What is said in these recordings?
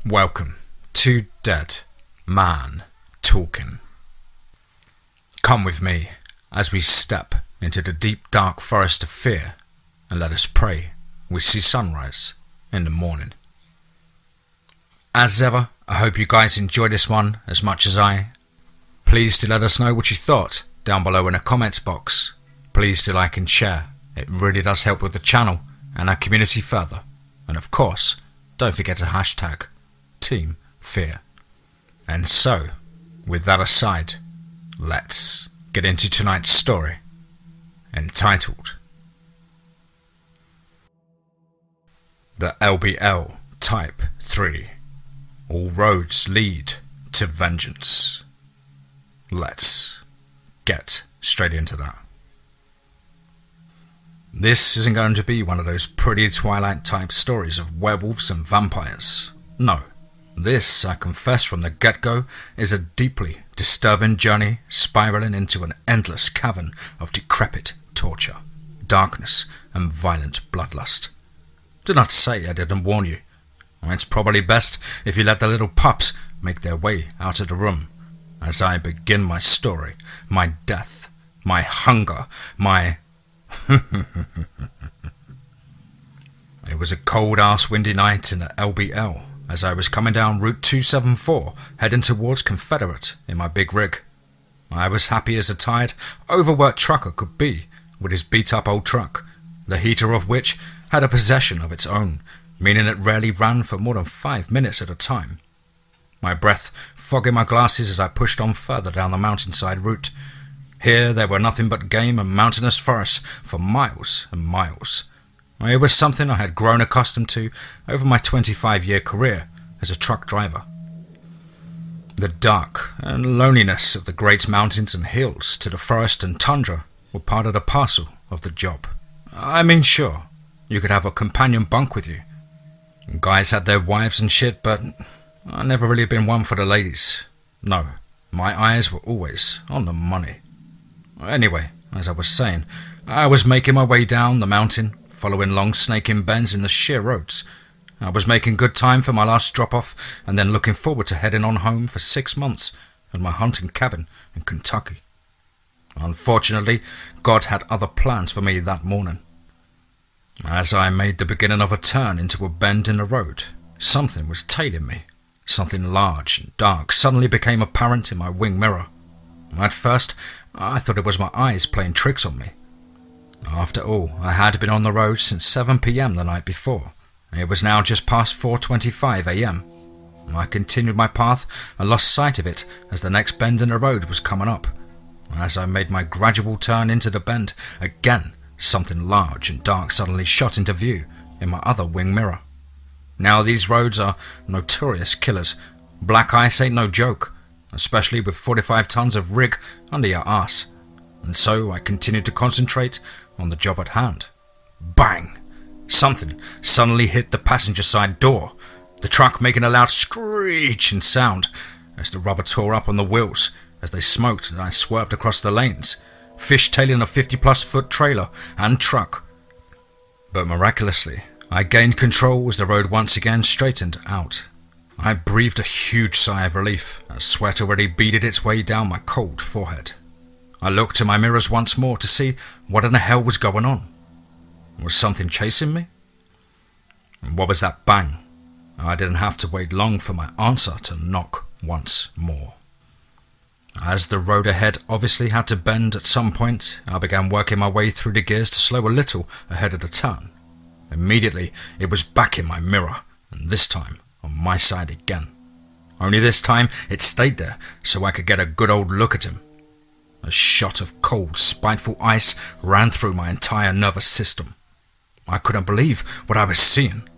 Welcome to Dead Man Talking. Come with me as we step into the deep dark forest of fear, and let us pray we see sunrise in the morning. As ever, I hope you guys enjoyed this one as much as I. Please do let us know what you thought down below in the comments box. Please do like and share. It really does help with the channel and our community further. And of course, don't forget to hashtag Team Fear. And so, with that aside, let's get into tonight's story, entitled The LBL Type 3. All roads lead to vengeance. Let's get straight into that. This isn't going to be one of those pretty Twilight type stories of werewolves and vampires. No. This, I confess from the get-go, is a deeply disturbing journey spiraling into an endless cavern of decrepit torture, darkness, and violent bloodlust. Do not say I didn't warn you. It's probably best if you let the little pups make their way out of the room as I begin my story, my death, my hunger, my... It was a cold-ass windy night in the LBL as I was coming down Route 274, heading towards Confederate in my big rig. I was happy as a tired, overworked trucker could be with his beat-up old truck, the heater of which had a possession of its own, meaning it rarely ran for more than 5 minutes at a time. My breath fogging my glasses as I pushed on further down the mountainside route. Here there were nothing but game and mountainous forests for miles and miles. It was something I had grown accustomed to over my 25-year career as a truck driver. The dark and loneliness of the great mountains and hills to the forest and tundra were part of the parcel of the job. I mean, sure, you could have a companion bunk with you. Guys had their wives and shit, but I never really been one for the ladies. No, my eyes were always on the money. Anyway, as I was saying, I was making my way down the mountain, following long snaking bends in the sheer roads. I was making good time for my last drop-off, and then looking forward to heading on home for 6 months at my hunting cabin in Kentucky. Unfortunately, God had other plans for me that morning. As I made the beginning of a turn into a bend in the road, something was tailing me. Something large and dark suddenly became apparent in my wing mirror. At first, I thought it was my eyes playing tricks on me. After all, I had been on the road since 7 p.m. the night before. It was now just past 4:25 a.m. I continued my path and lost sight of it as the next bend in the road was coming up. As I made my gradual turn into the bend, again, something large and dark suddenly shot into view in my other wing mirror. Now these roads are notorious killers. Black ice ain't no joke, especially with 45 tons of rig under your ass. And so I continued to concentrate on the job at hand. Bang! Something suddenly hit the passenger side door, the truck making a loud screeching sound as the rubber tore up on the wheels as they smoked and I swerved across the lanes, fishtailing a 50-plus foot trailer and truck. But miraculously, I gained control as the road once again straightened out. I breathed a huge sigh of relief as sweat already beaded its way down my cold forehead. I looked to my mirrors once more to see what in the hell was going on. Was something chasing me? And what was that bang? I didn't have to wait long for my answer to knock once more. As the road ahead obviously had to bend at some point, I began working my way through the gears to slow a little ahead of the turn. Immediately, it was back in my mirror, and this time on my side again. Only this time, it stayed there so I could get a good old look at him. A shot of cold, spiteful ice ran through my entire nervous system. I couldn't believe what I was seeing.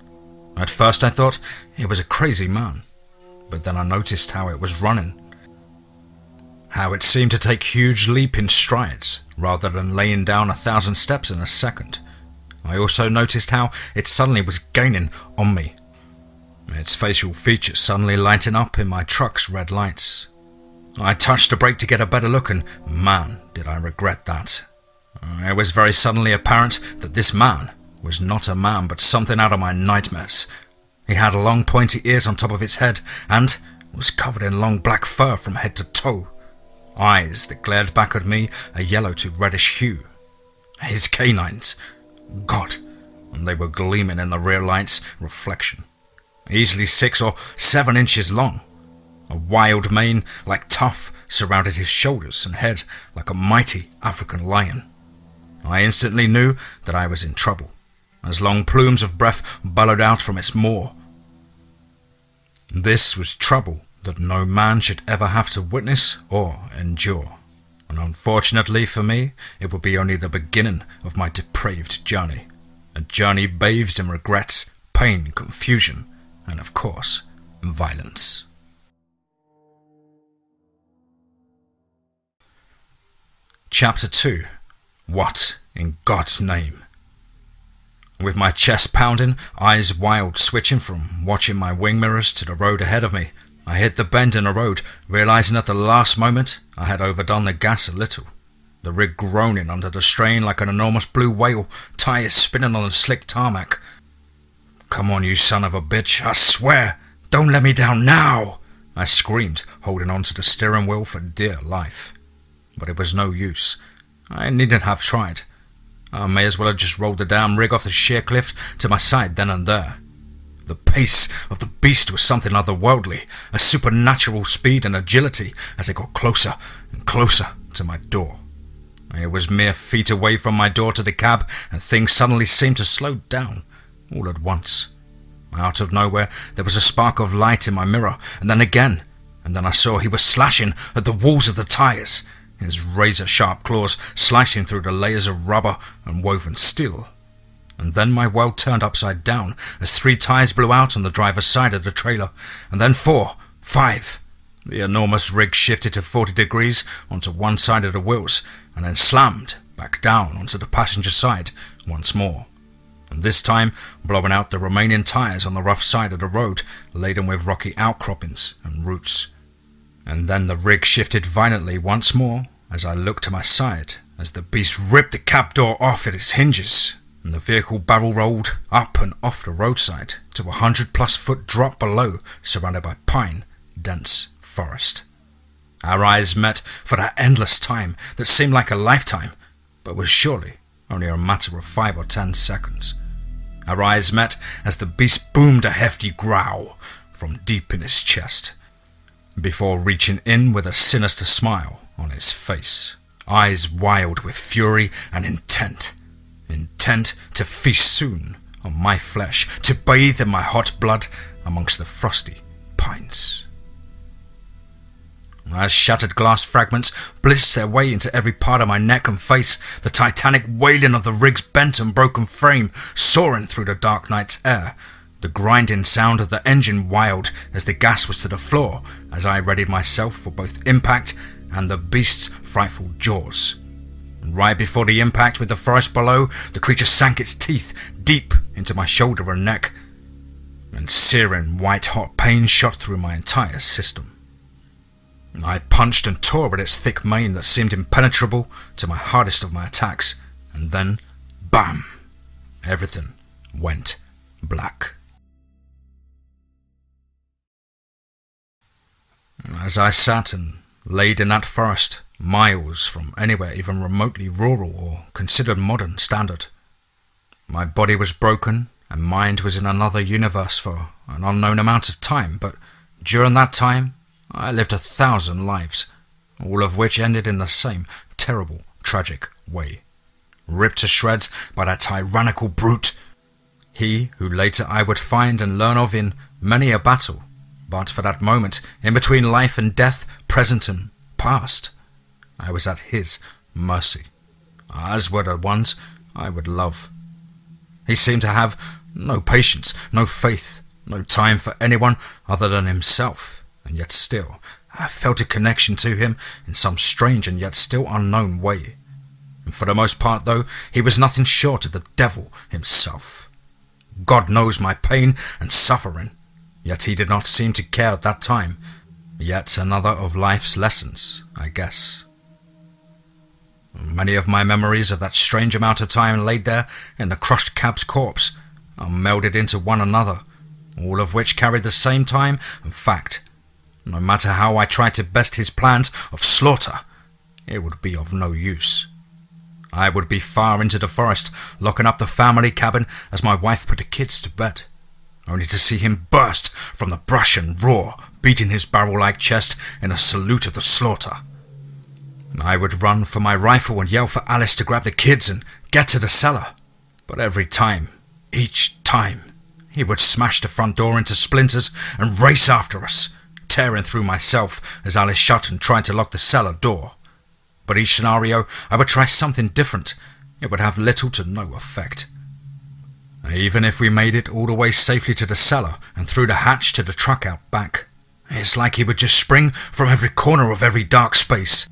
At first I thought it was a crazy man, but then I noticed how it was running. How it seemed to take huge leaping strides, rather than laying down 1,000 steps in a second. I also noticed how it suddenly was gaining on me. Its facial features suddenly lighting up in my truck's red lights. I touched the brake to get a better look, and man, did I regret that. It was very suddenly apparent that this man was not a man but something out of my nightmares. He had long pointy ears on top of its head and was covered in long black fur from head to toe. Eyes that glared back at me a yellow to reddish hue. His canines, God, and they were gleaming in the rear light's reflection. Easily 6 or 7 inches long. A wild mane like tuff surrounded his shoulders and head like a mighty African lion. I instantly knew that I was in trouble, as long plumes of breath bellowed out from its maw. This was trouble that no man should ever have to witness or endure, and unfortunately for me, it would be only the beginning of my depraved journey, a journey bathed in regrets, pain, confusion, and of course, violence. Chapter 2. What in God's name? With my chest pounding, eyes wild switching from watching my wing mirrors to the road ahead of me, I hit the bend in the road, realizing at the last moment I had overdone the gas a little. The rig groaning under the strain like an enormous blue whale, tires spinning on the slick tarmac. "Come on, you son of a bitch, I swear! Don't let me down now!" I screamed, holding on to the steering wheel for dear life. But it was no use. I needn't have tried. I may as well have just rolled the damn rig off the sheer cliff to my side then and there. The pace of the beast was something otherworldly, a supernatural speed and agility as it got closer and closer to my door. It was mere feet away from my door to the cab, and things suddenly seemed to slow down, all at once. Out of nowhere, there was a spark of light in my mirror, and then again, and then I saw he was slashing at the walls of the tires, his razor-sharp claws slicing through the layers of rubber and woven steel. And then my world turned upside down as 3 tires blew out on the driver's side of the trailer, and then 4, 5. The enormous rig shifted to 40 degrees onto one side of the wheels, and then slammed back down onto the passenger side once more. And this time blowing out the remaining tires on the rough side of the road, laden with rocky outcroppings and roots. And then the rig shifted violently once more as I looked to my side as the beast ripped the cab door off at its hinges, and the vehicle barrel rolled up and off the roadside to a 100+ foot drop below, surrounded by pine, dense forest. Our eyes met for that endless time that seemed like a lifetime, but was surely only a matter of 5 or 10 seconds. Our eyes met as the beast boomed a hefty growl from deep in his chest, before reaching in with a sinister smile on his face, eyes wild with fury and intent to feast soon on my flesh, to bathe in my hot blood amongst the frosty pines. As shattered glass fragments blitzed their way into every part of my neck and face, the titanic wailing of the rig's bent and broken frame soaring through the dark night's air, the grinding sound of the engine wild as the gas was to the floor as I readied myself for both impact and the beast's frightful jaws. And right before the impact with the forest below, the creature sank its teeth deep into my shoulder and neck, and searing white-hot pain shot through my entire system. I punched and tore at its thick mane that seemed impenetrable to my hardest of my attacks, and then, bam! Everything went black. As I sat and laid in that forest, miles from anywhere even remotely rural or considered modern standard, my body was broken and mind was in another universe for an unknown amount of time, but during that time I lived 1,000 lives, all of which ended in the same terrible, tragic way. Ripped to shreds by that tyrannical brute, he who later I would find and learn of in many a battle, but for that moment, in between life and death, present and past, I was at his mercy, as were the ones I would love. He seemed to have no patience, no faith, no time for anyone other than himself, and yet still I felt a connection to him in some strange and yet still unknown way. And for the most part, though, he was nothing short of the devil himself. God knows my pain and suffering, yet he did not seem to care at that time. Yet another of life's lessons, I guess. Many of my memories of that strange amount of time laid there in the crushed cab's corpse are melded into one another, all of which carried the same time and fact. No matter how I tried to best his plans of slaughter, it would be of no use. I would be far into the forest, locking up the family cabin as my wife put the kids to bed, only to see him burst from the brush and roar, beating his barrel-like chest in a salute of the slaughter. I would run for my rifle and yell for Alice to grab the kids and get to the cellar, but every time, each time, he would smash the front door into splinters and race after us, tearing through myself as Alice shut and tried to lock the cellar door. But each scenario, I would try something different. It would have little to no effect. Even if we made it all the way safely to the cellar and through the hatch to the truck out back, it's like he would just spring from every corner of every dark space,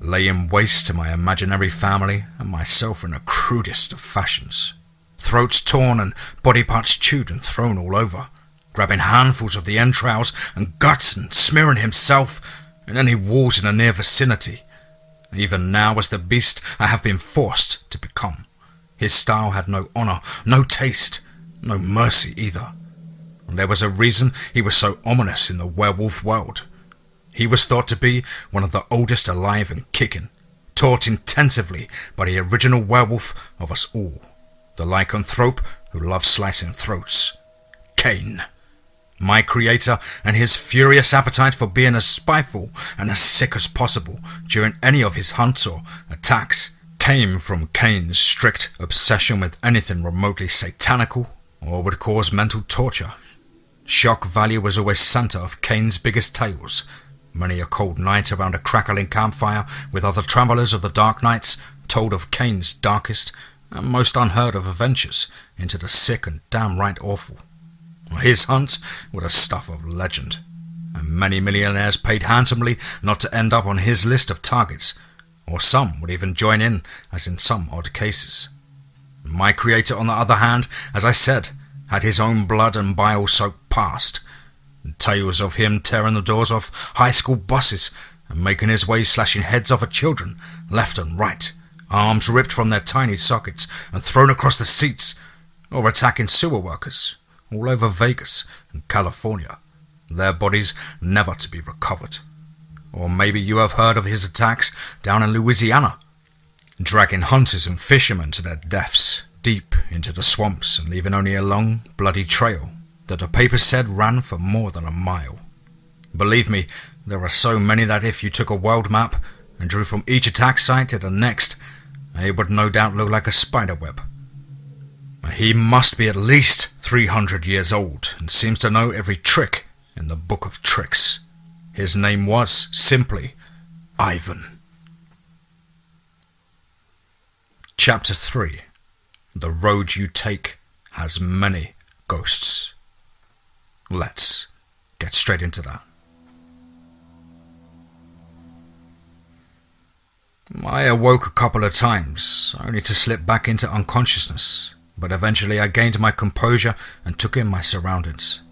laying waste to my imaginary family and myself in the crudest of fashions. Throats torn and body parts chewed and thrown all over, grabbing handfuls of the entrails and guts and smearing himself and any walls in the near vicinity. Even now as the beast I have been forced to become. His style had no honour, no taste, no mercy either. And there was a reason he was so ominous in the werewolf world. He was thought to be one of the oldest alive and kicking, taught intensively by the original werewolf of us all, the lycanthrope who loved slicing throats, Cain. My creator and his furious appetite for being as spiteful and as sick as possible during any of his hunts or attacks came from Cain's strict obsession with anything remotely satanical or would cause mental torture. Shock value was always centre of Cain's biggest tales. Many a cold night around a crackling campfire with other travellers of the dark nights told of Cain's darkest and most unheard of adventures into the sick and downright awful. His hunts were the stuff of legend, and many millionaires paid handsomely not to end up on his list of targets, or some would even join in, as in some odd cases. My creator, on the other hand, as I said, had his own blood and bile-soaked past, and tales of him tearing the doors off high school buses and making his way slashing heads off of children left and right, arms ripped from their tiny sockets and thrown across the seats, or attacking sewer workers all over Vegas and California, their bodies never to be recovered. Or maybe you have heard of his attacks down in Louisiana, dragging hunters and fishermen to their deaths deep into the swamps and leaving only a long, bloody trail that the paper said ran for more than a mile. Believe me, there are so many that if you took a world map and drew from each attack site to the next, it would no doubt look like a spider web. He must be at least 300 years old and seems to know every trick in the book of tricks. His name was simply Ivan. Chapter 3. The road you take has many ghosts. Let's get straight into that. I awoke a couple of times, only to slip back into unconsciousness, but eventually I gained my composure and took in my surroundings.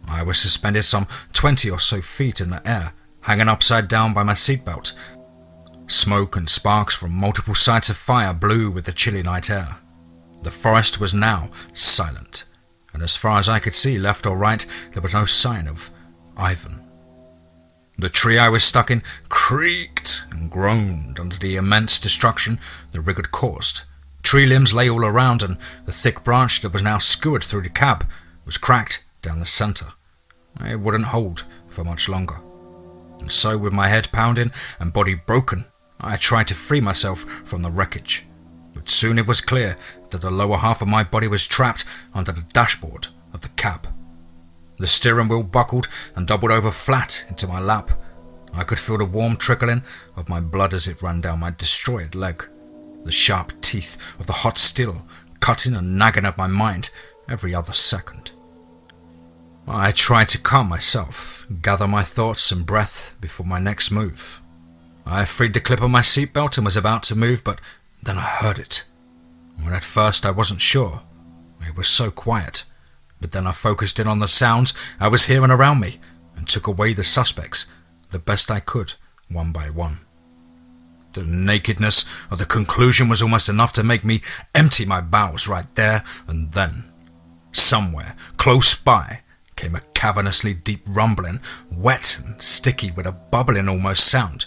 I was suspended some 20 or so feet in the air, hanging upside down by my seatbelt. Smoke and sparks from multiple sites of fire blew with the chilly night air. The forest was now silent, and as far as I could see, left or right, there was no sign of Ivan. The tree I was stuck in creaked and groaned under the immense destruction the rig had caused. Tree limbs lay all around, and the thick branch that was now skewered through the cab was cracked down the centre. It wouldn't hold for much longer. And so, with my head pounding and body broken, I tried to free myself from the wreckage. But soon it was clear that the lower half of my body was trapped under the dashboard of the cab. The steering wheel buckled and doubled over flat into my lap. I could feel the warm trickling of my blood as it ran down my destroyed leg. The sharp teeth of the hot steel cutting and nagging at my mind every other second. I tried to calm myself, gather my thoughts and breath before my next move. I freed the clip of my seatbelt and was about to move, but then I heard it. When at first I wasn't sure. It was so quiet, but then I focused in on the sounds I was hearing around me and took away the suspects the best I could, one by one. The nakedness of the conclusion was almost enough to make me empty my bowels right there and then. Somewhere, close by, came a cavernously deep rumbling, wet and sticky with a bubbling almost sound.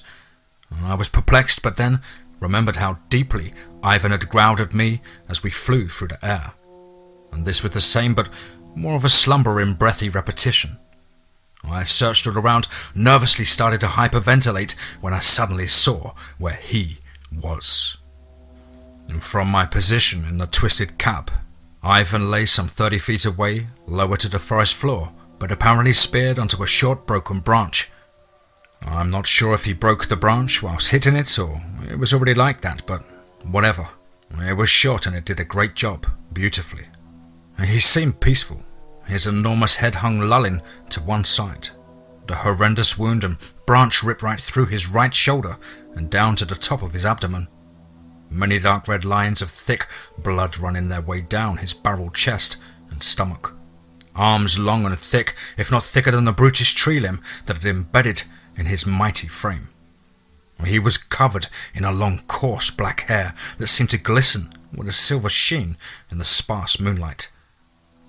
I was perplexed, but then remembered how deeply Ivan had growled at me as we flew through the air. And this was the same, but more of a slumbering, breathy repetition. I searched all around, nervously started to hyperventilate when I suddenly saw where he was. And from my position in the twisted cab, Ivan lay some 30 feet away, lower to the forest floor, but apparently speared onto a short broken branch. I'm not sure if he broke the branch whilst hitting it, or it was already like that, but whatever. It was short and it did a great job, beautifully. He seemed peaceful, his enormous head hung lolling to one side. The horrendous wound and branch ripped right through his right shoulder and down to the top of his abdomen. Many dark red lines of thick blood running their way down his barrel chest and stomach. Arms long and thick, if not thicker than the brutish tree limb that had embedded in his mighty frame. He was covered in a long, coarse black hair that seemed to glisten with a silver sheen in the sparse moonlight.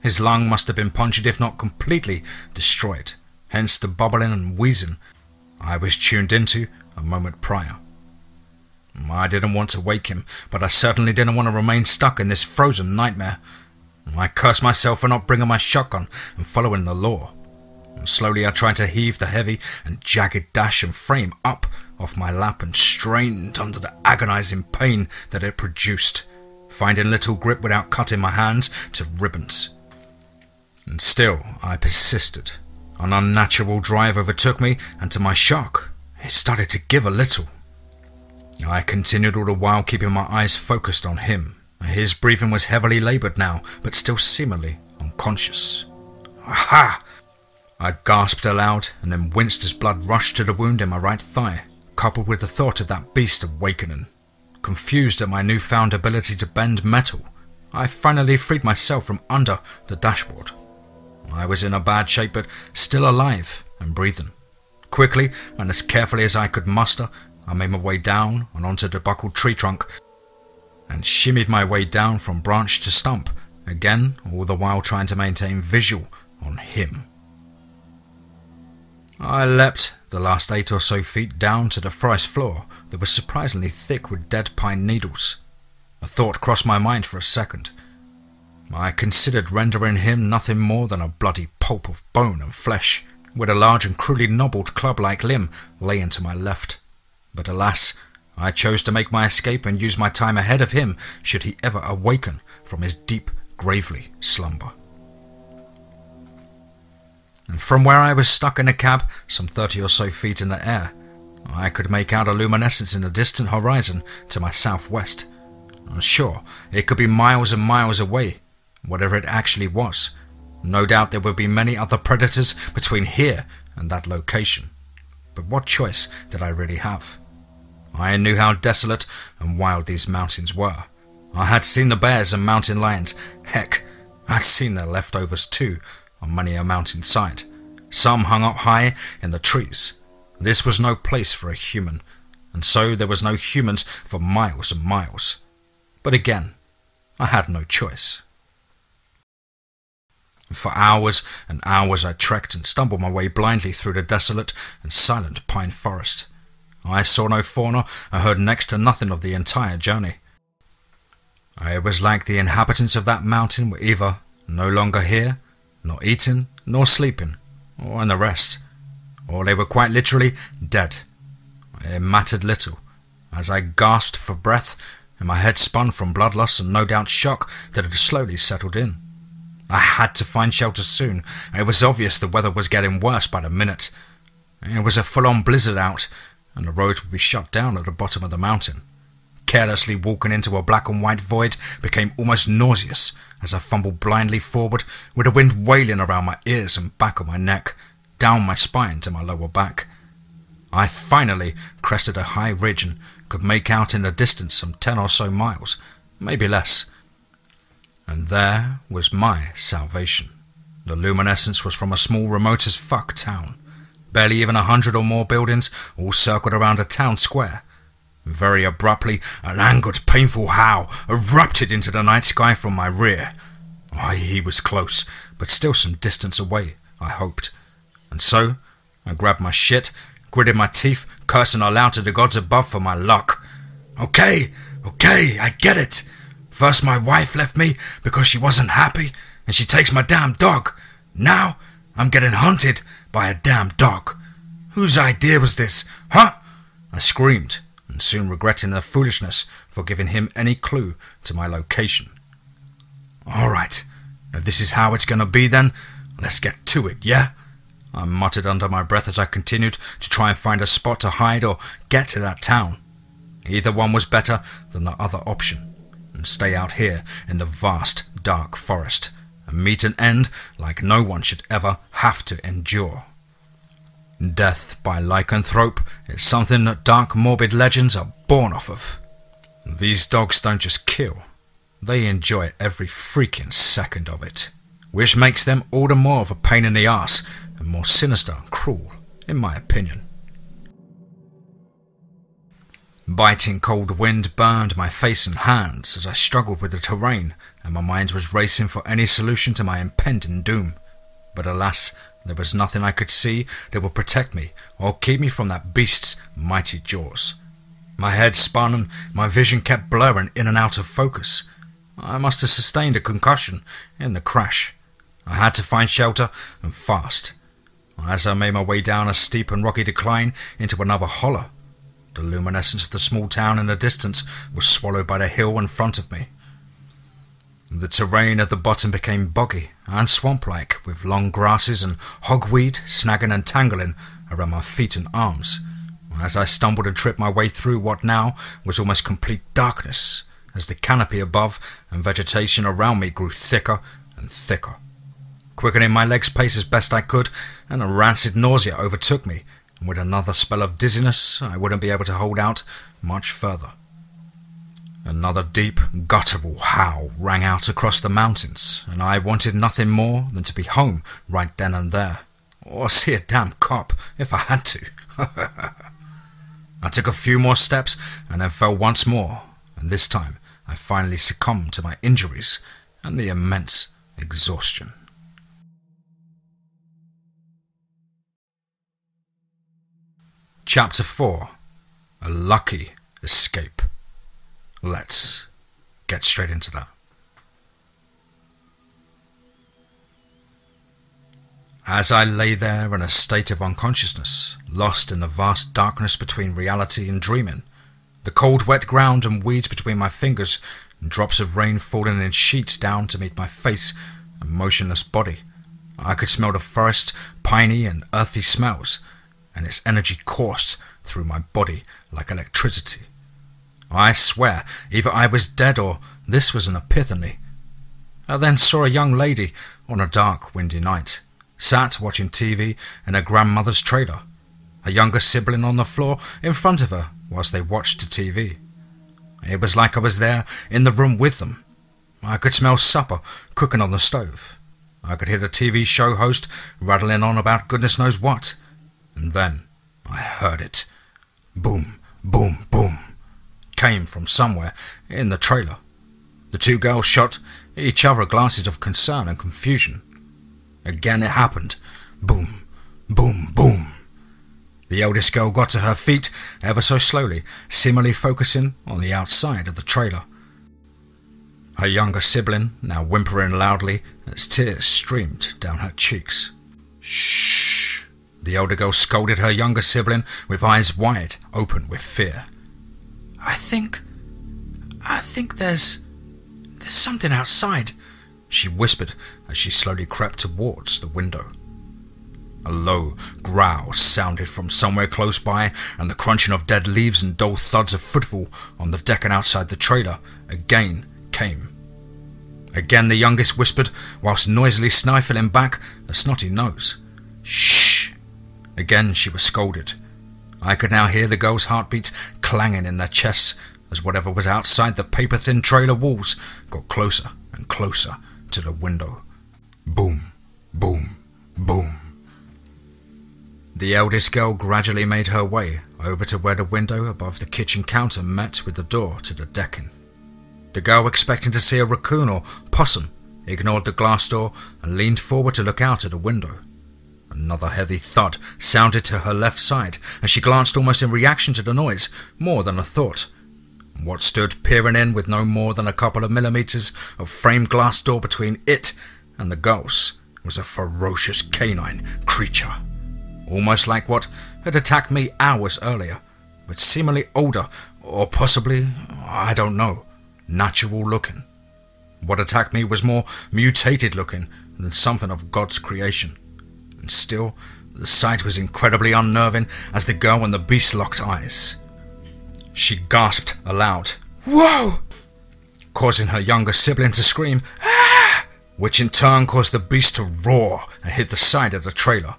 His lung must have been punctured, if not completely destroyed, hence the bubbling and wheezing I was tuned into a moment prior. I didn't want to wake him, but I certainly didn't want to remain stuck in this frozen nightmare. I cursed myself for not bringing my shotgun and following the law. Slowly I tried to heave the heavy and jagged dash and frame up off my lap and strained under the agonizing pain that it produced, finding little grip without cutting my hands to ribbons. And still I persisted. An unnatural drive overtook me, and to my shock, it started to give a little. I continued all the while keeping my eyes focused on him. His breathing was heavily laboured now, but still seemingly unconscious. Aha! I gasped aloud and then winced as blood rushed to the wound in my right thigh, coupled with the thought of that beast awakening. Confused at my newfound ability to bend metal, I finally freed myself from under the dashboard. I was in a bad shape, but still alive and breathing. Quickly and as carefully as I could muster, I made my way down and onto the buckled tree trunk and shimmied my way down from branch to stump, again all the while trying to maintain visual on him. I leapt the last 8 or so feet down to the forest floor that was surprisingly thick with dead pine needles. A thought crossed my mind for a second. I considered rendering him nothing more than a bloody pulp of bone and flesh, with a large and crudely knobbled club-like limb laying to my left. But alas, I chose to make my escape and use my time ahead of him should he ever awaken from his deep, gravely slumber. And from where I was stuck in a cab, some 30 or so feet in the air, I could make out a luminescence in the distant horizon to my southwest. Sure, it could be miles and miles away, whatever it actually was. No doubt there would be many other predators between here and that location. But what choice did I really have? I knew how desolate and wild these mountains were. I had seen the bears and mountain lions. Heck, I'd seen their leftovers too on many a mountain side. Some hung up high in the trees. This was no place for a human, and so there was no humans for miles and miles. But again, I had no choice. For hours and hours I trekked and stumbled my way blindly through the desolate and silent pine forest. I saw no fauna and heard next to nothing of the entire journey. It was like the inhabitants of that mountain were either no longer here, nor eating, nor sleeping, or in the rest, or they were quite literally dead. It mattered little, as I gasped for breath and my head spun from bloodlust and no doubt shock that had slowly settled in. I had to find shelter soon. It was obvious the weather was getting worse by the minute. It was a full-on blizzard out, and the roads would be shut down at the bottom of the mountain. Carelessly walking into a black and white void became almost nauseous as I fumbled blindly forward with the wind wailing around my ears and back of my neck, down my spine to my lower back. I finally crested a high ridge and could make out in the distance some 10 or so miles, maybe less. And there was my salvation. The luminescence was from a small remote as fuck town. Barely even 100 or more buildings all circled around a town square. Very abruptly, an angered, painful howl erupted into the night sky from my rear. He was close, but still some distance away, I hoped. And so, I grabbed my shit, gritted my teeth, cursing aloud to the gods above for my luck. Okay, I get it. First my wife left me because she wasn't happy, and she takes my damn dog. Now, I'm getting hunted by a damn dog. Whose idea was this, huh? I screamed, and soon regretting their foolishness for giving him any clue to my location. Alright, if this is how it's gonna be then, let's get to it, yeah? I muttered under my breath as I continued to try and find a spot to hide or get to that town. Either one was better than the other option, and stay out here in the vast, dark forest and meet an end like no one should ever have to endure. Death by lycanthrope is something that dark, morbid legends are born off of. These dogs don't just kill, they enjoy every freaking second of it, which makes them all the more of a pain in the ass and more sinister and cruel, in my opinion. Biting cold wind burned my face and hands as I struggled with the terrain, and my mind was racing for any solution to my impending doom. But alas, there was nothing I could see that would protect me or keep me from that beast's mighty jaws. My head spun and my vision kept blurring in and out of focus. I must have sustained a concussion in the crash. I had to find shelter, and fast. As I made my way down a steep and rocky decline into another hollow, the luminescence of the small town in the distance was swallowed by the hill in front of me. The terrain at the bottom became boggy and swamp-like, with long grasses and hogweed snagging and tangling around my feet and arms, as I stumbled and tripped my way through what now was almost complete darkness, as the canopy above and vegetation around me grew thicker and thicker. Quickening my legs' pace as best I could, and a rancid nausea overtook me, and with another spell of dizziness I wouldn't be able to hold out much further. Another deep, guttural howl rang out across the mountains, and I wanted nothing more than to be home right then and there, or see a damn cop if I had to. I took a few more steps and then fell once more, and this time I finally succumbed to my injuries and the immense exhaustion. Chapter 4. A Lucky Escape. Let's get straight into that. As I lay there in a state of unconsciousness, lost in the vast darkness between reality and dreaming, the cold wet ground and weeds between my fingers, and drops of rain falling in sheets down to meet my face and motionless body, I could smell the forest's piney and earthy smells, and its energy coursed through my body like electricity. I swear, either I was dead or this was an epiphany. I then saw a young lady on a dark, windy night, sat watching TV in her grandmother's trailer, a younger sibling on the floor in front of her whilst they watched the TV. It was like I was there in the room with them. I could smell supper cooking on the stove. I could hear the TV show host rattling on about goodness knows what. And then I heard it. Boom, boom, boom. Came from somewhere in the trailer. The two girls shot each other glances of concern and confusion. Again it happened. Boom, boom, boom. The eldest girl got to her feet ever so slowly, seemingly focusing on the outside of the trailer. Her younger sibling now whimpering loudly as tears streamed down her cheeks. Shh. The elder girl scolded her younger sibling with eyes wide open with fear. I think there's something outside, she whispered as she slowly crept towards the window. A low growl sounded from somewhere close by, and the crunching of dead leaves and dull thuds of footfall on the deck and outside the trailer again came. Again the youngest whispered, whilst noisily stifling back a snotty nose. Shh! Again she was scolded. I could now hear the girls' heartbeats clanging in their chests as whatever was outside the paper-thin trailer walls got closer and closer to the window. Boom, boom, boom. The eldest girl gradually made her way over to where the window above the kitchen counter met with the door to the decking. The girl, expecting to see a raccoon or possum, ignored the glass door and leaned forward to look out at the window. Another heavy thud sounded to her left side, and she glanced almost in reaction to the noise, more than a thought. What stood peering in with no more than a couple of millimeters of framed glass door between it and the girls was a ferocious canine creature, almost like what had attacked me hours earlier, but seemingly older, or possibly, I don't know, natural looking. What attacked me was more mutated looking than something of God's creation. And still, the sight was incredibly unnerving as the girl and the beast locked eyes. She gasped aloud, "Whoa!" causing her younger sibling to scream, "Ah!" which in turn caused the beast to roar and hit the side of the trailer.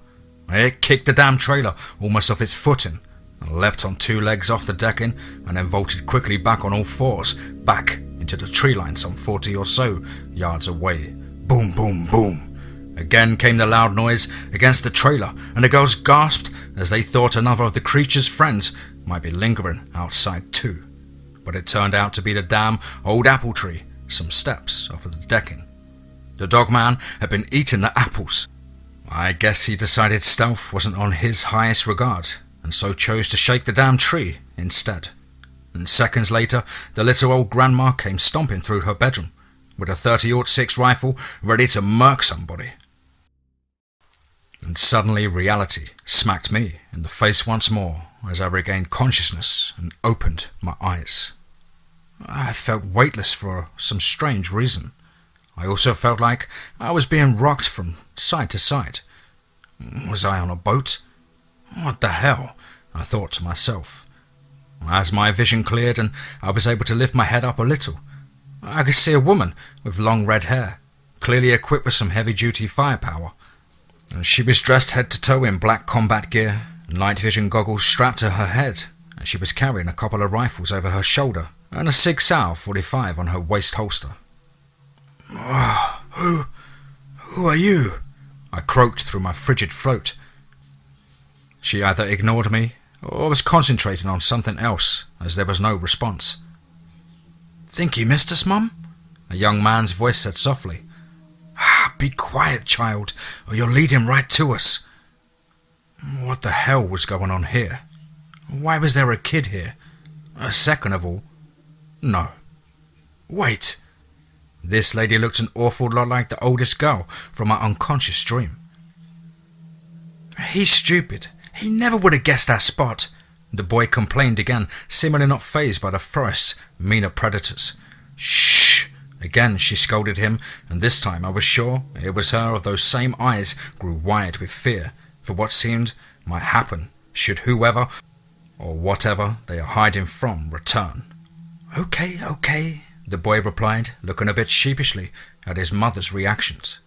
It kicked the damn trailer almost off its footing, and leapt on two legs off the decking, and then vaulted quickly back on all fours, back into the tree line some 40 or so yards away. Boom, boom, boom. Again came the loud noise against the trailer, and the girls gasped as they thought another of the creature's friends might be lingering outside too. But it turned out to be the damn old apple tree, some steps off of the decking. The dog man had been eating the apples. I guess he decided stealth wasn't on his highest regard, and so chose to shake the damn tree instead. And seconds later, the little old grandma came stomping through her bedroom with a 30-06 rifle ready to murk somebody. And suddenly reality smacked me in the face once more as I regained consciousness and opened my eyes. I felt weightless for some strange reason. I also felt like I was being rocked from side to side. Was I on a boat? What the hell? I thought to myself. As my vision cleared and I was able to lift my head up a little, I could see a woman with long red hair, clearly equipped with some heavy-duty firepower. She was dressed head to toe in black combat gear, night vision goggles strapped to her head, and she was carrying a couple of rifles over her shoulder and a Sig Sauer 45 on her waist holster. Who are you?" I croaked through my frigid throat. She either ignored me or was concentrating on something else, as there was no response. "Think you missed us, Mum?" a young man's voice said softly. "Be quiet, child, or you're leading right to us." What the hell was going on here? Why was there a kid here? Second of all, no. Wait. This lady looked an awful lot like the oldest girl from my unconscious dream. "He's stupid. He never would have guessed our spot," the boy complained again, seemingly not fazed by the forest's meaner predators. "Shh!" Again she scolded him, and this time I was sure it was her of those same eyes grew wide with fear for what seemed might happen should whoever or whatever they are hiding from return. Okay, the boy replied, looking a bit sheepishly at his mother's reactions.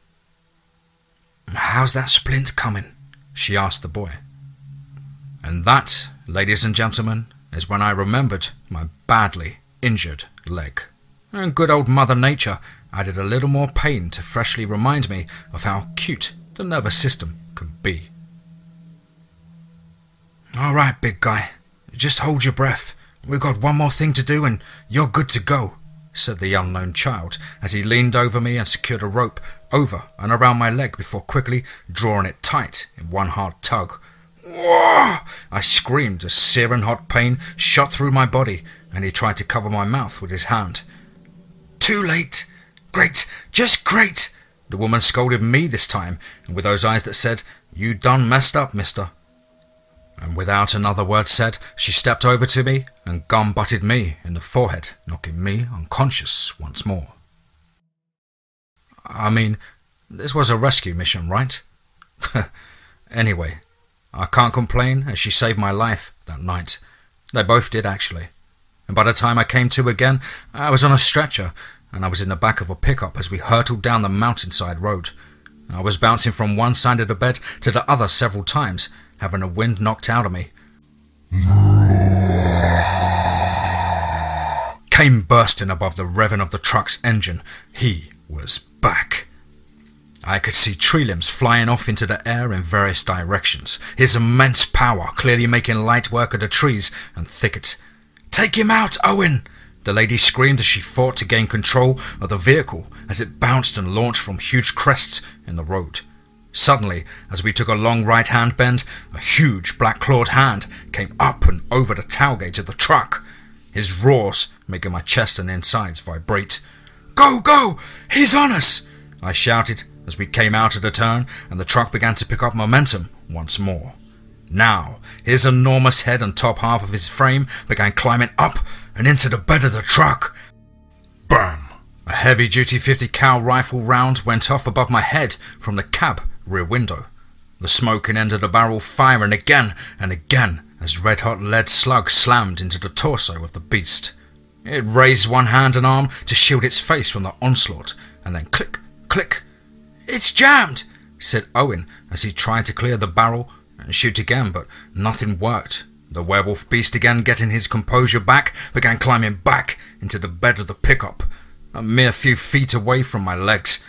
"How's that splint coming?" she asked the boy. And that, ladies and gentlemen, is when I remembered my badly injured leg. And good old Mother Nature added a little more pain to freshly remind me of how cute the nervous system can be. "All right, big guy, just hold your breath. We've got one more thing to do and you're good to go," said the unknown child as he leaned over me and secured a rope over and around my leg before quickly drawing it tight in one hard tug. "Whoa!" I screamed as searing hot pain shot through my body, and he tried to cover my mouth with his hand. "Too late. Great, just great." The woman scolded me this time, and with those eyes that said, "You done messed up, mister." And without another word said, she stepped over to me and gum-butted me in the forehead, knocking me unconscious once more. I mean, this was a rescue mission, right? Anyway, I can't complain as she saved my life that night. They both did, actually. And by the time I came to again, I was on a stretcher, and I was in the back of a pickup as we hurtled down the mountainside road. I was bouncing from one side of the bed to the other several times, having the wind knocked out of me. Came bursting above the revving of the truck's engine. He was back. I could see tree limbs flying off into the air in various directions, his immense power clearly making light work of the trees and thickets. "Take him out, Owen!" the lady screamed as she fought to gain control of the vehicle as it bounced and launched from huge crests in the road. Suddenly, as we took a long right-hand bend, a huge black-clawed hand came up and over the tailgate of the truck, his roars making my chest and insides vibrate. "Go, go! He's on us!" I shouted as we came out of the turn and the truck began to pick up momentum once more. Now, his enormous head and top half of his frame began climbing up and into the bed of the truck. Bam! A heavy-duty 50 cal rifle round went off above my head from the cab rear window, the smoking end of the barrel firing again and again as red-hot lead slugs slammed into the torso of the beast. It raised one hand and arm to shield its face from the onslaught, and then click, click. "It's jammed," said Owen as he tried to clear the barrel and shoot again, but nothing worked. The werewolf beast, again getting his composure back, began climbing back into the bed of the pickup, a mere few feet away from my legs.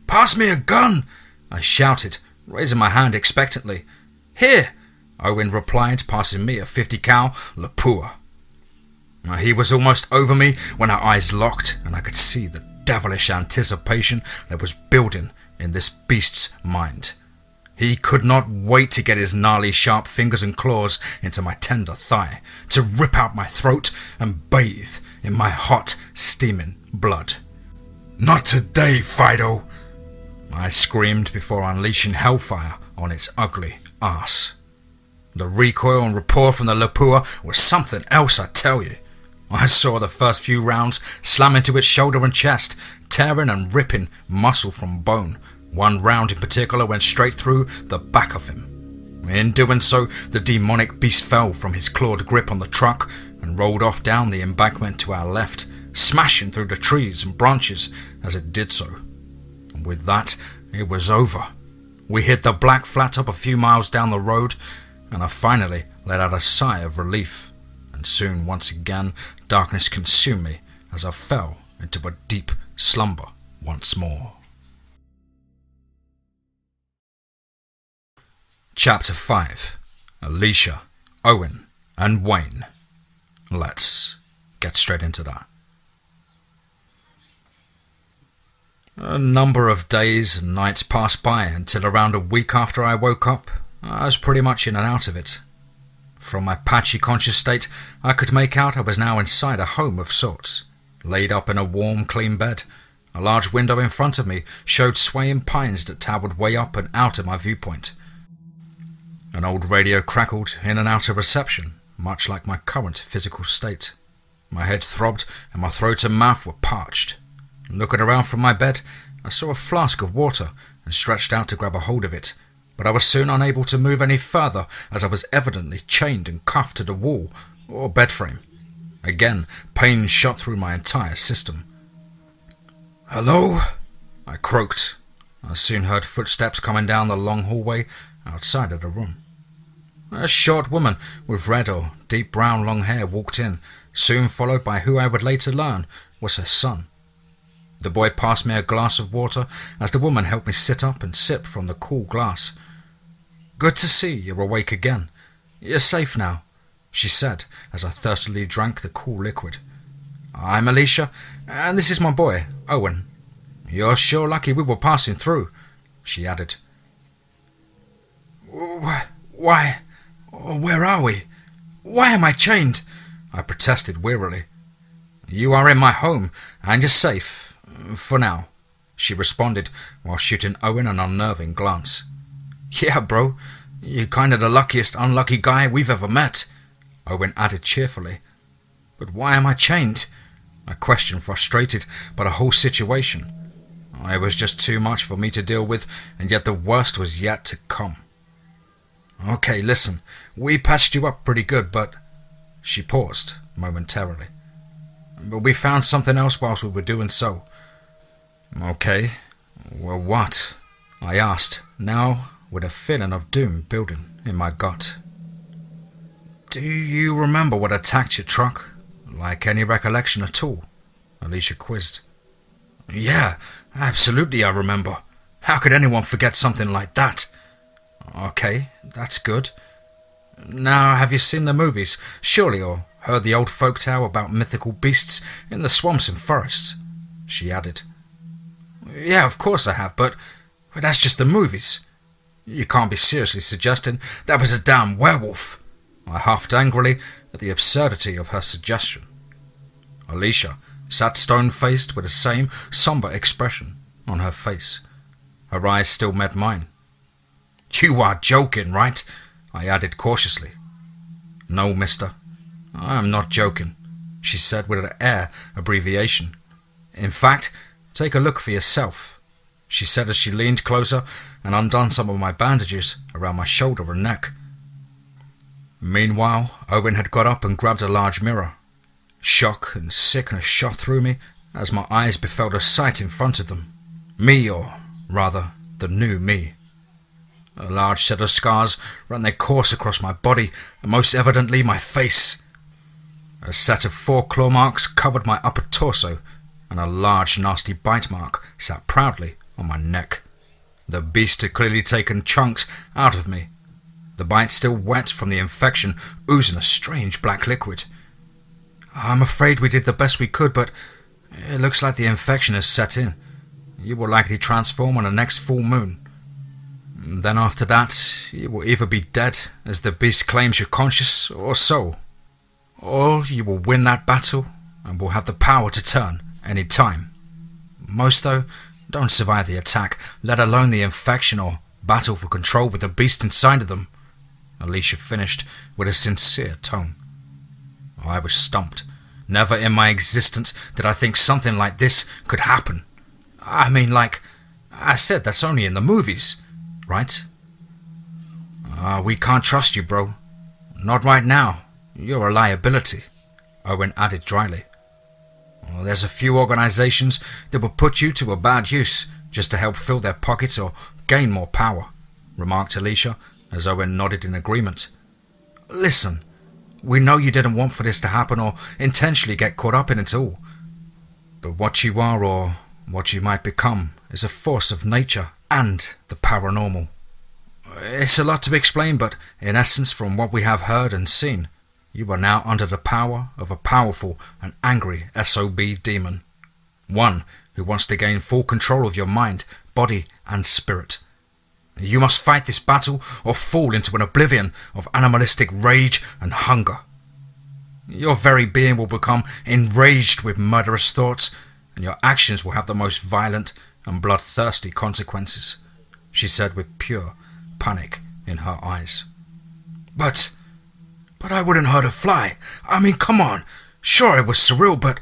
"Pass me a gun," I shouted, raising my hand expectantly. "Here," Owen replied, passing me a 50 cal Lapua. He was almost over me when our eyes locked, and I could see the devilish anticipation that was building in this beast's mind. He could not wait to get his gnarly sharp fingers and claws into my tender thigh, to rip out my throat and bathe in my hot, steaming blood. "Not today, Fido!" I screamed before unleashing hellfire on its ugly arse. The recoil and rapport from the Lapua was something else, I tell you. I saw the first few rounds slam into its shoulder and chest, tearing and ripping muscle from bone. One round in particular went straight through the back of him. In doing so, the demonic beast fell from his clawed grip on the truck and rolled off down the embankment to our left, smashing through the trees and branches as it did so. And with that, it was over. We hit the black flat top a few miles down the road, and I finally let out a sigh of relief. And soon, once again, darkness consumed me as I fell into a deep slumber once more. Chapter 5. Alicia, Owen, and Wayne. Let's get straight into that. A number of days and nights passed by until around a week after I woke up, I was pretty much in and out of it. From my patchy conscious state, I could make out I was now inside a home of sorts, laid up in a warm, clean bed. A large window in front of me showed swaying pines that towered way up and out of my viewpoint. An old radio crackled in and out of reception, much like my current physical state. My head throbbed and my throat and mouth were parched. Looking around from my bed, I saw a flask of water and stretched out to grab a hold of it, but I was soon unable to move any further as I was evidently chained and cuffed to the wall or bed frame. Again, pain shot through my entire system. "Hello?" I croaked. I soon heard footsteps coming down the long hallway outside of the room. A short woman with red or deep brown long hair walked in, soon followed by who I would later learn was her son. The boy passed me a glass of water as the woman helped me sit up and sip from the cool glass. "Good to see you're awake again. You're safe now," she said as I thirstily drank the cool liquid. "I'm Alicia, and this is my boy, Owen. You're sure lucky we were passing through," she added. Why, where are we? Why am I chained?" I protested wearily. "You are in my home, and you're safe, for now," she responded while shooting Owen an unnerving glance. "Yeah, bro, you're kinda the luckiest unlucky guy we've ever met," Owen added cheerfully. "But why am I chained?" I questioned, frustrated by the whole situation. It was just too much for me to deal with, and yet the worst was yet to come. "Okay, listen, we patched you up pretty good, but—" She paused momentarily. "But we found something else whilst we were doing so." "Okay, well what?" I asked, now with a feeling of doom building in my gut. "Do you remember what attacked your truck? Like any recollection at all?" Alicia quizzed. "Yeah, absolutely I remember. How could anyone forget something like that?" "Okay, that's good. Now, have you seen the movies, surely, or heard the old folk tale about mythical beasts in the swamps and forests?" she added. "Yeah, of course I have, but that's just the movies." You can't be seriously suggesting that was a damn werewolf. I huffed angrily at the absurdity of her suggestion. Alicia sat stone-faced with the same somber expression on her face. Her eyes still met mine. You are joking, right? I added cautiously. No, mister, I am not joking, she said with an air abbreviation. In fact, take a look for yourself, she said as she leaned closer and undone some of my bandages around my shoulder and neck. Meanwhile, Owen had got up and grabbed a large mirror. Shock and sickness shot through me as my eyes beheld a sight in front of them. Me, or rather, the new me. A large set of scars ran their course across my body, and most evidently my face. A set of 4 claw marks covered my upper torso, and a large nasty bite mark sat proudly on my neck. The beast had clearly taken chunks out of me, the bite still wet from the infection, oozing a strange black liquid. I'm afraid we did the best we could, but it looks like the infection has set in. You will likely transform on the next full moon. Then after that, you will either be dead, as the beast claims you're conscious, or so. Or you will win that battle, and will have the power to turn any time. Most, though, don't survive the attack, let alone the infection or battle for control with the beast inside of them, Alicia finished with a sincere tone. I was stumped. Never in my existence did I think something like this could happen. I mean, like I said, that's only in the movies, right? We can't trust you, bro. Not right now. You're a liability, Owen added dryly. Well, there's a few organizations that will put you to a bad use just to help fill their pockets or gain more power, remarked Alicia as Owen nodded in agreement. Listen, we know you didn't want for this to happen or intentionally get caught up in it all. But what you are or what you might become is a force of nature and the paranormal. It's a lot to explain, but in essence, from what we have heard and seen, you are now under the power of a powerful and angry SOB demon. One who wants to gain full control of your mind, body and spirit. You must fight this battle or fall into an oblivion of animalistic rage and hunger. Your very being will become enraged with murderous thoughts, and your actions will have the most violent and bloodthirsty consequences, she said with pure panic in her eyes. But I wouldn't hurt a fly. I mean, come on. Sure, it was surreal, but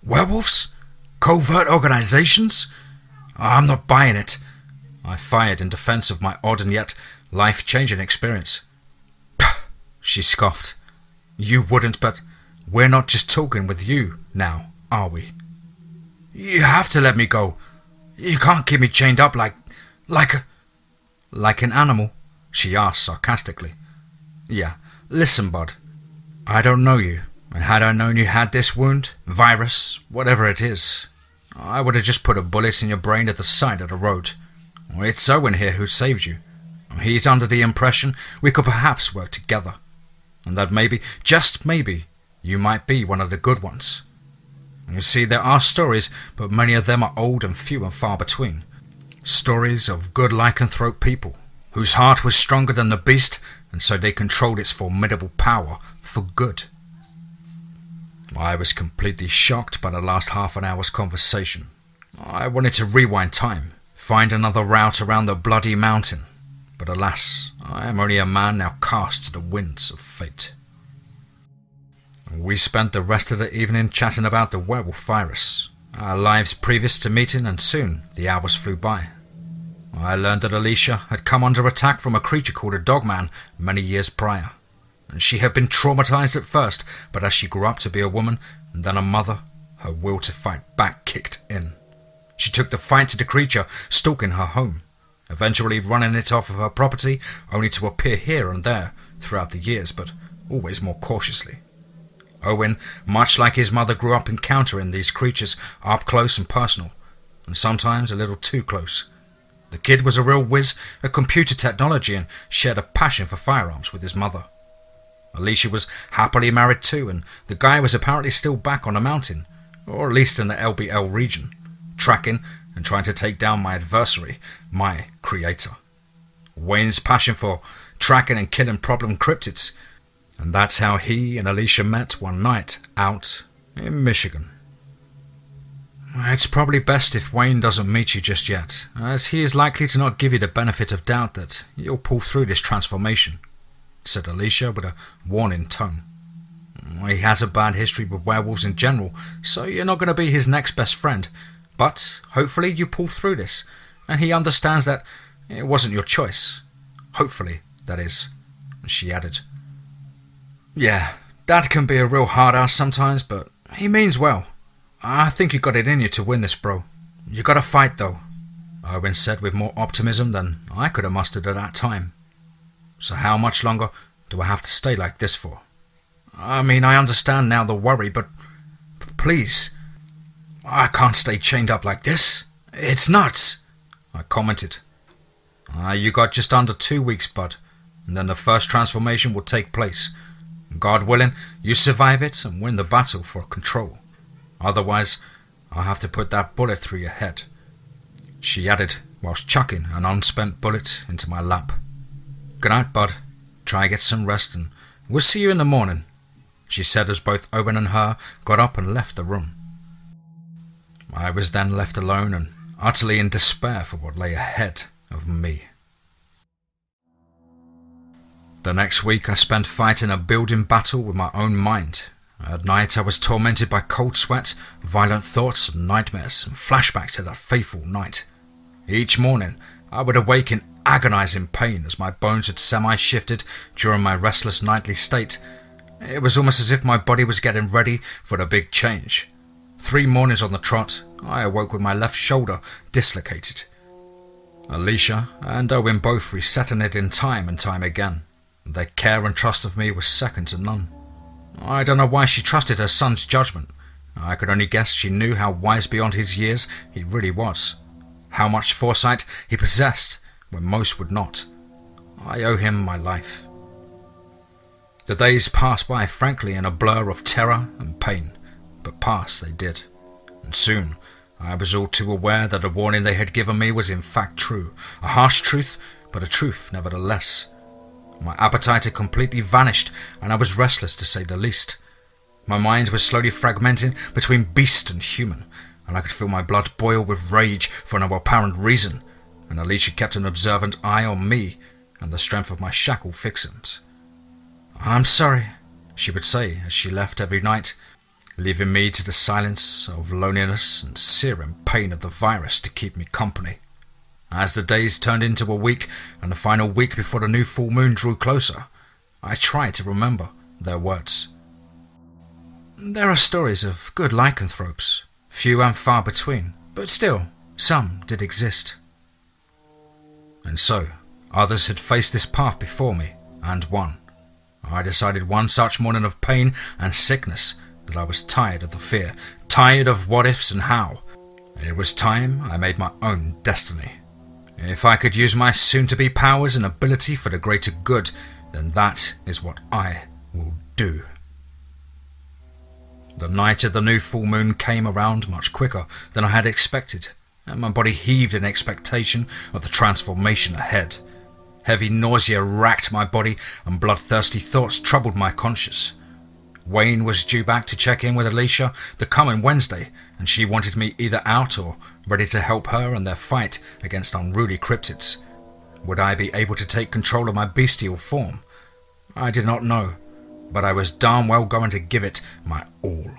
werewolves? Covert organizations? I'm not buying it. I fired in defense of my odd and yet life-changing experience. She scoffed. You wouldn't, but we're not just talking with you now, are we? You have to let me go. You can't keep me chained up like an animal, she asked sarcastically. Yeah, listen, bud. I don't know you, and had I known you had this wound, virus, whatever it is, I would have just put a bullet in your brain at the side of the road. It's Owen here who saved you. He's under the impression we could perhaps work together, and that maybe, just maybe, you might be one of the good ones. You see, there are stories, but many of them are old and few and far between. Stories of good lycanthrope people, whose heart was stronger than the beast, and so they controlled its formidable power for good. I was completely shocked by the last half an hour's conversation. I wanted to rewind time, find another route around the bloody mountain, but alas, I am only a man now cast to the winds of fate. We spent the rest of the evening chatting about the werewolf virus, our lives previous to meeting, and soon the hours flew by. I learned that Alicia had come under attack from a creature called a dogman many years prior, and she had been traumatized at first, but as she grew up to be a woman and then a mother, her will to fight back kicked in. She took the fight to the creature stalking her home, eventually running it off of her property, only to appear here and there throughout the years, but always more cautiously. Owen, much like his mother, grew up encountering these creatures up close and personal, and sometimes a little too close. The kid was a real whiz at computer technology and shared a passion for firearms with his mother. Alicia was happily married too, and the guy was apparently still back on a mountain, or at least in the LBL region, tracking and trying to take down my adversary, my creator. Wayne's passion for tracking and killing problem cryptids. And that's how he and Alicia met one night out in Michigan. It's probably best if Wayne doesn't meet you just yet, as he is likely to not give you the benefit of doubt that you'll pull through this transformation, said Alicia with a warning tone. He has a bad history with werewolves in general, so you're not going to be his next best friend, but hopefully you pull through this, and he understands that it wasn't your choice. Hopefully, that is, she added. Yeah, Dad can be a real hard ass sometimes, but he means well. I think you got it in you to win this, bro. You gotta fight, though, Owen said with more optimism than I could have mustered at that time. So how much longer do I have to stay like this for? I mean, I understand now the worry, but please, I can't stay chained up like this. It's nuts, I commented. You got just under 2 weeks, bud, and then the first transformation will take place. God willing, you survive it and win the battle for control. Otherwise, I'll have to put that bullet through your head, she added whilst chucking an unspent bullet into my lap. Good night, bud. Try and get some rest and we'll see you in the morning, she said as both Owen and her got up and left the room. I was then left alone and utterly in despair for what lay ahead of me. The next week I spent fighting a building battle with my own mind. At night I was tormented by cold sweats, violent thoughts and nightmares, and flashbacks to that fateful night. Each morning I would awake in agonizing pain as my bones had semi-shifted during my restless nightly state. It was almost as if my body was getting ready for the big change. 3 mornings on the trot, I awoke with my left shoulder dislocated. Alicia and Owen both resetting it in time and time again. Their care and trust of me was second to none. I don't know why she trusted her son's judgment. I could only guess she knew how wise beyond his years he really was. How much foresight he possessed when most would not. I owe him my life. The days passed by frankly in a blur of terror and pain, but pass they did. And soon I was all too aware that the warning they had given me was in fact true. A harsh truth, but a truth nevertheless. My appetite had completely vanished, and I was restless to say the least. My mind was slowly fragmenting between beast and human, and I could feel my blood boil with rage for no apparent reason, and Alicia kept an observant eye on me and the strength of my shackled fixins. I'm sorry, she would say as she left every night, leaving me to the silence of loneliness and searing pain of the virus to keep me company. As the days turned into a week and the final week before the new full moon drew closer, I tried to remember their words. There are stories of good lycanthropes, few and far between, but still, some did exist. And so, others had faced this path before me, and won. I decided one such morning of pain and sickness that I was tired of the fear, tired of what ifs and how. It was time I made my own destiny. If I could use my soon-to-be powers and ability for the greater good, then that is what I will do. The night of the new full moon came around much quicker than I had expected, and my body heaved in expectation of the transformation ahead. Heavy nausea racked my body, and bloodthirsty thoughts troubled my conscience. Wayne was due back to check in with Alicia the coming Wednesday, and she wanted me either out or ready to help her in their fight against unruly cryptids. Would I be able to take control of my bestial form? I did not know, but I was darn well going to give it my all.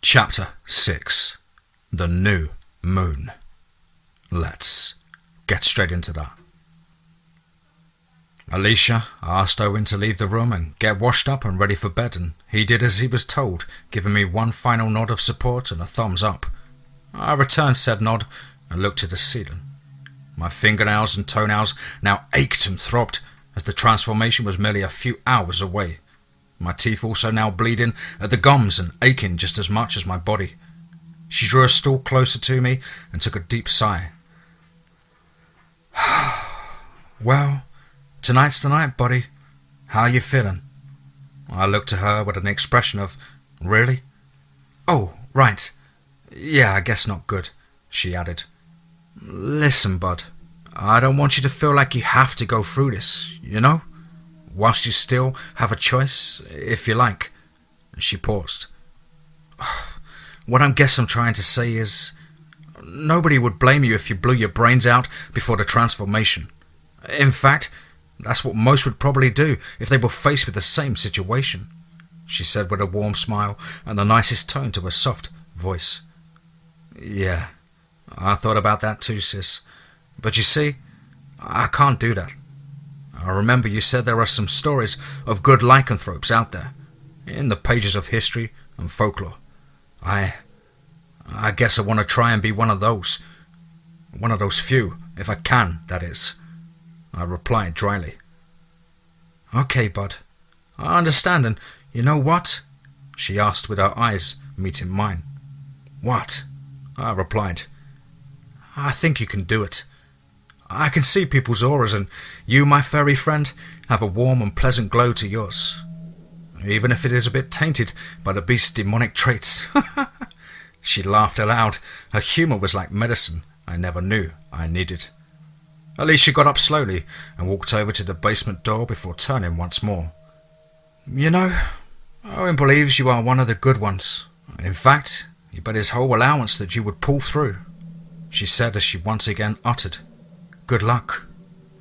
Chapter 6. The New Moon. Let's get straight into that. Alicia asked Owen to leave the room and get washed up and ready for bed, and he did as he was told, giving me one final nod of support and a thumbs up. I returned said nod and looked to the ceiling. My fingernails and toenails now ached and throbbed, as the transformation was merely a few hours away. My teeth also now bleeding at the gums and aching just as much as my body. She drew a stool closer to me and took a deep sigh. Well, tonight's the night, buddy. How you feeling? I looked to her with an expression of, really? Oh, right. Yeah, I guess not good, she added. Listen, bud, I don't want you to feel like you have to go through this, you know? Whilst you still have a choice, if you like. She paused. What I guess I'm trying to say is, nobody would blame you if you blew your brains out before the transformation. In fact, that's what most would probably do if they were faced with the same situation, she said with a warm smile and the nicest tone to her soft voice. Yeah, I thought about that too, sis. But you see, I can't do that. I remember you said there are some stories of good lycanthropes out there, in the pages of history and folklore. I guess I want to try and be one of those. One of those few, if I can, that is. I replied dryly. Okay, bud. I understand, and you know what? She asked with her eyes meeting mine. What? I replied. I think you can do it. I can see people's auras, and you, my furry friend, have a warm and pleasant glow to yours. Even if it is a bit tainted by the beast's demonic traits. She laughed aloud. Her humour was like medicine I never knew I needed. Alicia got up slowly and walked over to the basement door before turning once more. You know, Owen believes you are one of the good ones. In fact, he bet his whole allowance that you would pull through, she said as she once again uttered, Good luck,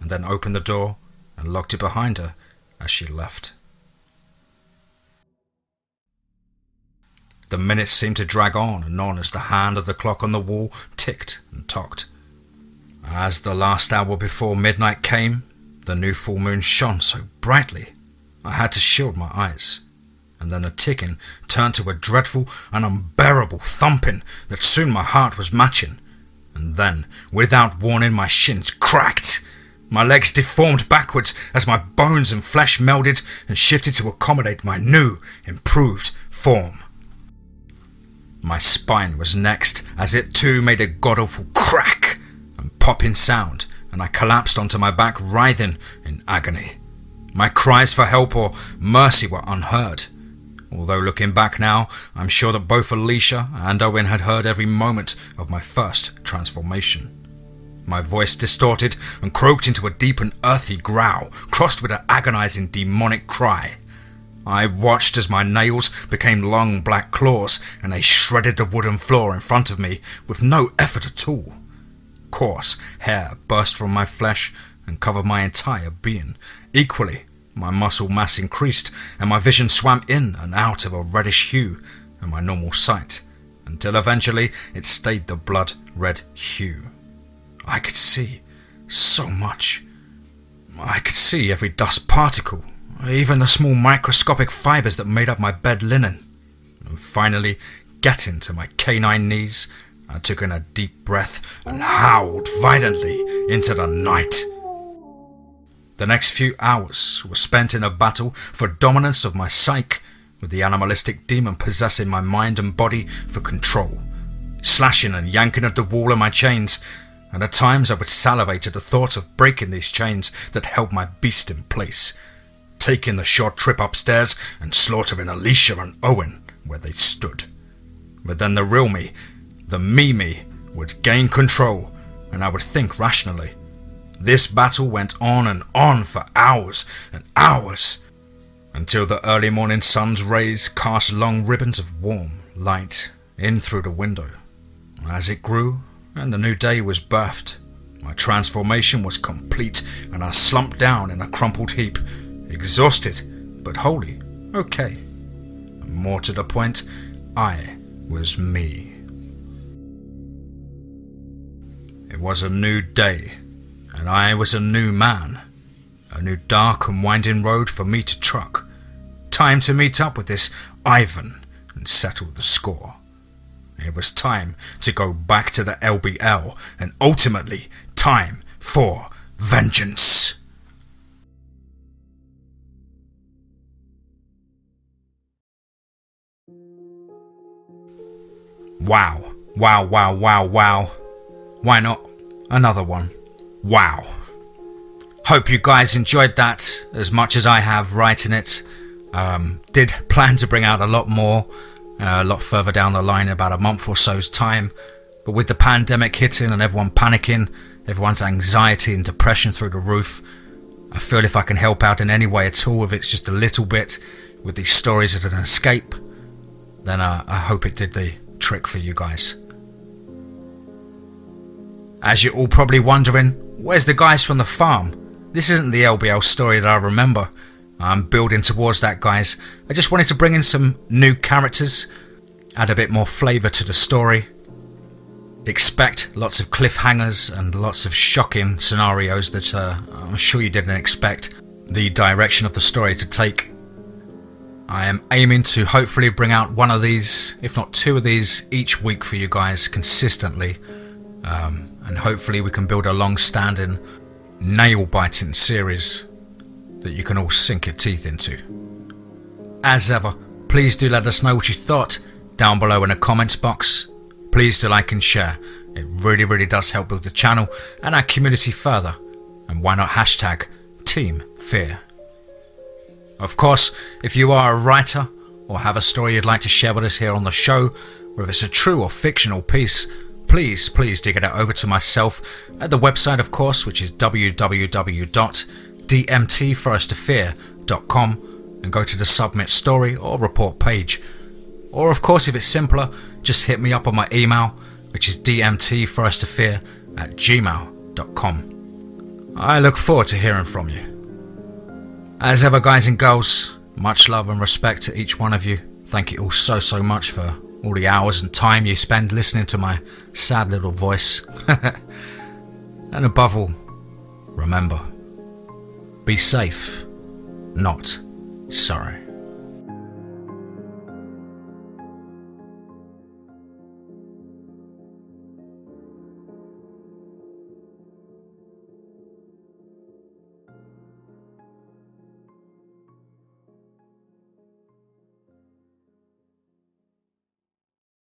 and then opened the door and locked it behind her as she left. The minutes seemed to drag on and on as the hand of the clock on the wall ticked and tocked. As the last hour before midnight came, the new full moon shone so brightly I had to shield my eyes, and then the ticking turned to a dreadful and unbearable thumping that soon my heart was matching, and then, without warning, my shins cracked. My legs deformed backwards as my bones and flesh melded and shifted to accommodate my new, improved form. My spine was next, as it too made a god-awful crack and popping sound, and I collapsed onto my back, writhing in agony. My cries for help or mercy were unheard, although looking back now, I'm sure that both Alicia and Owen had heard every moment of my first transformation. My voice distorted and croaked into a deep and earthy growl, crossed with an agonizing demonic cry. I watched as my nails became long black claws and they shredded the wooden floor in front of me with no effort at all. Coarse hair burst from my flesh and covered my entire being. Equally, my muscle mass increased and my vision swam in and out of a reddish hue and my normal sight, until eventually it stayed the blood-red hue. I could see so much. I could see every dust particle, even the small microscopic fibres that made up my bed linen. And finally, getting to my canine knees, I took in a deep breath and howled violently into the night. The next few hours were spent in a battle for dominance of my psyche, with the animalistic demon possessing my mind and body for control, slashing and yanking at the wall of my chains, and at times I would salivate at the thought of breaking these chains that held my beast in place, taking the short trip upstairs and slaughtering Alicia and Owen where they stood. But then the real me, the me, would gain control, and I would think rationally. This battle went on and on for hours and hours, until the early morning sun's rays cast long ribbons of warm light in through the window. As it grew and the new day was birthed, my transformation was complete, and I slumped down in a crumpled heap, exhausted but wholly okay. And more to the point, I was me. It was a new day, and I was a new man. A new dark and winding road for me to truck. Time to meet up with this Ivan and settle the score. It was time to go back to the LBL, and ultimately time for vengeance. Wow, wow, wow, wow, wow. Why not another one? Wow. Hope you guys enjoyed that as much as I have writing it. Did plan to bring out a lot more, a lot further down the line, about a month or so's time. But with the pandemic hitting and everyone panicking, everyone's anxiety and depression through the roof, I feel if I can help out in any way at all, if it's just a little bit, with these stories as an escape, then I hope it did the trick for you guys. As you're all probably wondering, where's the guys from the farm? This isn't the LBL story that I remember. I'm building towards that, guys. I just wanted to bring in some new characters, add a bit more flavour to the story. Expect lots of cliffhangers and lots of shocking scenarios that I'm sure you didn't expect the direction of the story to take. I am aiming to hopefully bring out one of these, if not two of these, each week for you guys consistently. And hopefully we can build a long-standing, nail-biting series that you can all sink your teeth into. As ever, please do let us know what you thought down below in the comments box. Please do like and share. It really does help build the channel and our community further. And why not hashtag Team Fear. Of course, if you are a writer or have a story you'd like to share with us here on the show, whether it's a true or fictional piece, please do get it over to myself at the website, of course, which is www.DMTForestOfFEAR.com, and go to the submit story or report page. Or of course, if it's simpler, just hit me up on my email, which is dmtforestofear@gmail.com. I look forward to hearing from you. As ever, guys and girls, much love and respect to each one of you. Thank you all so much for all the hours and time you spend listening to my sad little voice. And above all, remember, be safe, not sorry.